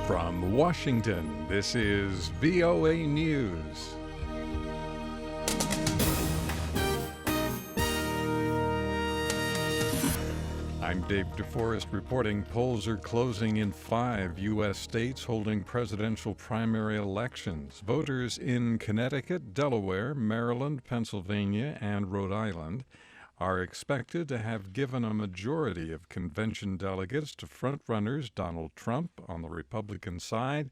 From Washington, this is VOA News. I'm Dave DeForest reporting polls are closing in 5 U.S. states holding presidential primary elections. Voters in Connecticut, Delaware, Maryland, Pennsylvania, and Rhode Island are expected to have given a majority of convention delegates to frontrunners Donald Trump on the Republican side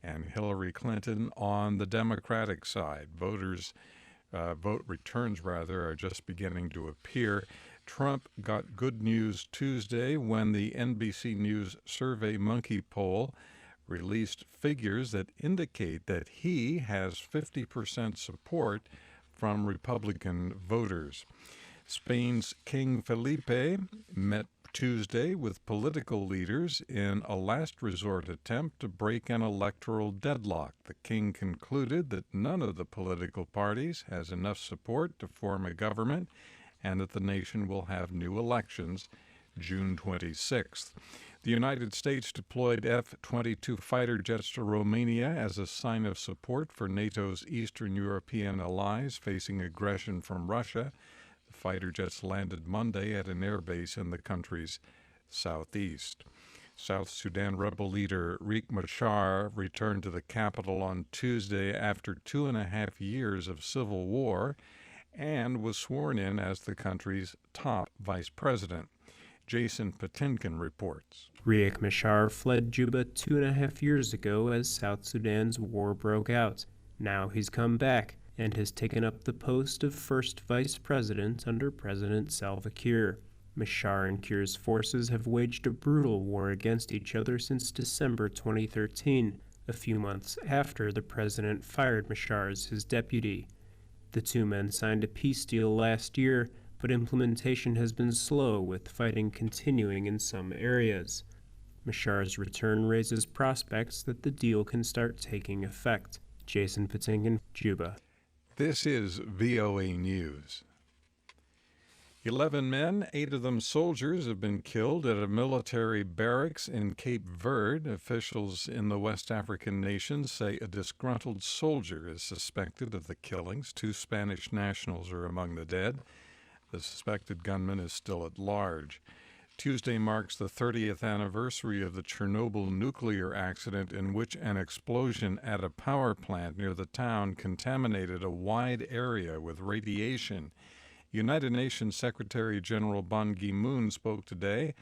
and Hillary Clinton on the Democratic side. Vote returns are just beginning to appear. Trump got good news Tuesday when the NBC News SurveyMonkey poll released figures that indicate that he has 50% support from Republican voters. Spain's King Felipe met Tuesday with political leaders in a last resort attempt to break an electoral deadlock. The king concluded that none of the political parties has enough support to form a government and that the nation will have new elections June 26th. The United States deployed F-22 fighter jets to Romania as a sign of support for NATO's Eastern European allies facing aggression from Russia. The fighter jets landed Monday at an airbase in the country's southeast. South Sudan rebel leader Riek Machar returned to the capital on Tuesday after 2.5 years of civil war and was sworn in as the country's top vice president. Jason Patinkin reports. Riek Machar fled Juba 2.5 years ago as South Sudan's war broke out. Now he's come back and has taken up the post of first vice president under President Salva Kiir. Machar and Kiir's forces have waged a brutal war against each other since December 2013, a few months after the president fired Machar as his deputy. The two men signed a peace deal last year, but implementation has been slow, with fighting continuing in some areas. Machar's return raises prospects that the deal can start taking effect. Jason Patinkin, Juba. This is VOA News. 11 men, 8 of them soldiers, have been killed at a military barracks in Cape Verde. Officials in the West African nation say a disgruntled soldier is suspected of the killings. 2 Spanish nationals are among the dead. The suspected gunman is still at large. Tuesday marks the 30th anniversary of the Chernobyl nuclear accident in which an explosion at a power plant near the town contaminated a wide area with radiation. United Nations Secretary General Ban Ki-moon spoke today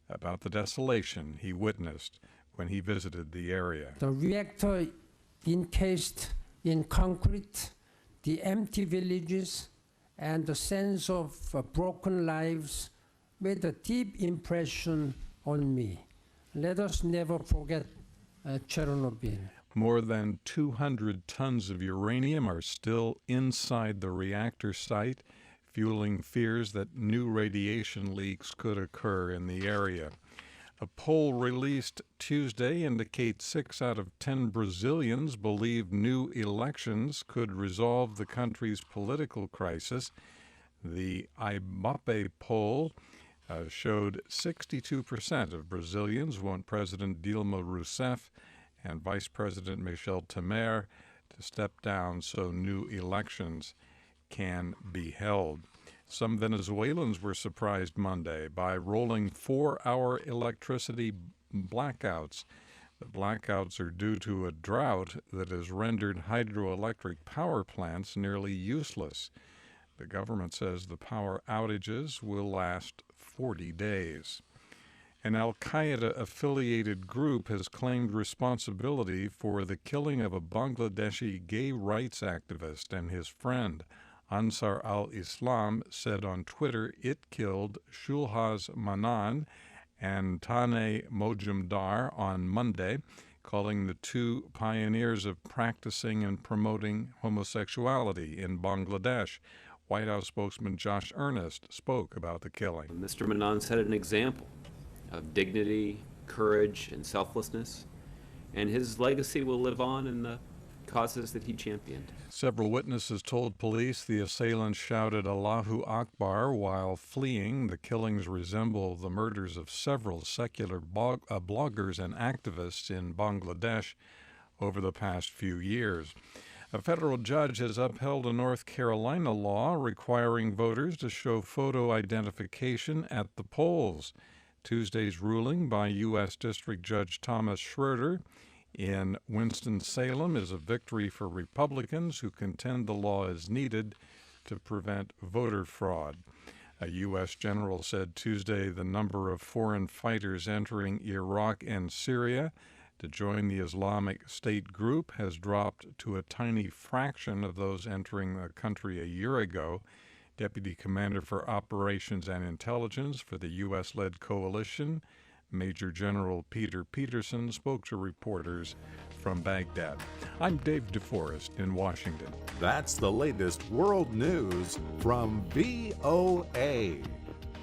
about the desolation he witnessed when he visited the area. The reactor encased in concrete, the empty villages, and the sense of broken lives made a deep impression on me. Let us never forget Chernobyl. More than 200 tons of uranium are still inside the reactor site, fueling fears that new radiation leaks could occur in the area. A poll released Tuesday indicates 6 out of 10 Brazilians believe new elections could resolve the country's political crisis. The Ibope poll showed 62% of Brazilians want President Dilma Rousseff and Vice President Michel Temer to step down so new elections can be held. Some Venezuelans were surprised Monday by rolling 4-hour electricity blackouts. The blackouts are due to a drought that has rendered hydroelectric power plants nearly useless. The government says the power outages will last 40 days. An al-Qaeda-affiliated group has claimed responsibility for the killing of a Bangladeshi gay rights activist and his friend. Ansar al-Islam said on Twitter it killed Shulhaz Manan and Tane Mojumdar on Monday, calling the 2 pioneers of practicing and promoting homosexuality in Bangladesh. White House spokesman Josh Earnest spoke about the killing. Mr. Manan set an example of dignity, courage, and selflessness, and his legacy will live on in the causes that he championed. Several witnesses told police the assailants shouted Allahu Akbar while fleeing. The killings resemble the murders of several secular bloggers and activists in Bangladesh over the past few years. A federal judge has upheld a North Carolina law requiring voters to show photo identification at the polls. Tuesday's ruling by U.S. District Judge Thomas Schroeder in Winston-Salem is a victory for Republicans who contend the law is needed to prevent voter fraud. A U.S. general said Tuesday the number of foreign fighters entering Iraq and Syria to join the Islamic State group has dropped to a tiny fraction of those entering the country a year ago. Deputy Commander for Operations and Intelligence for the U.S.-led coalition, Major General Peter Peterson, spoke to reporters from Baghdad. I'm Dave DeForest in Washington. That's the latest world news from VOA.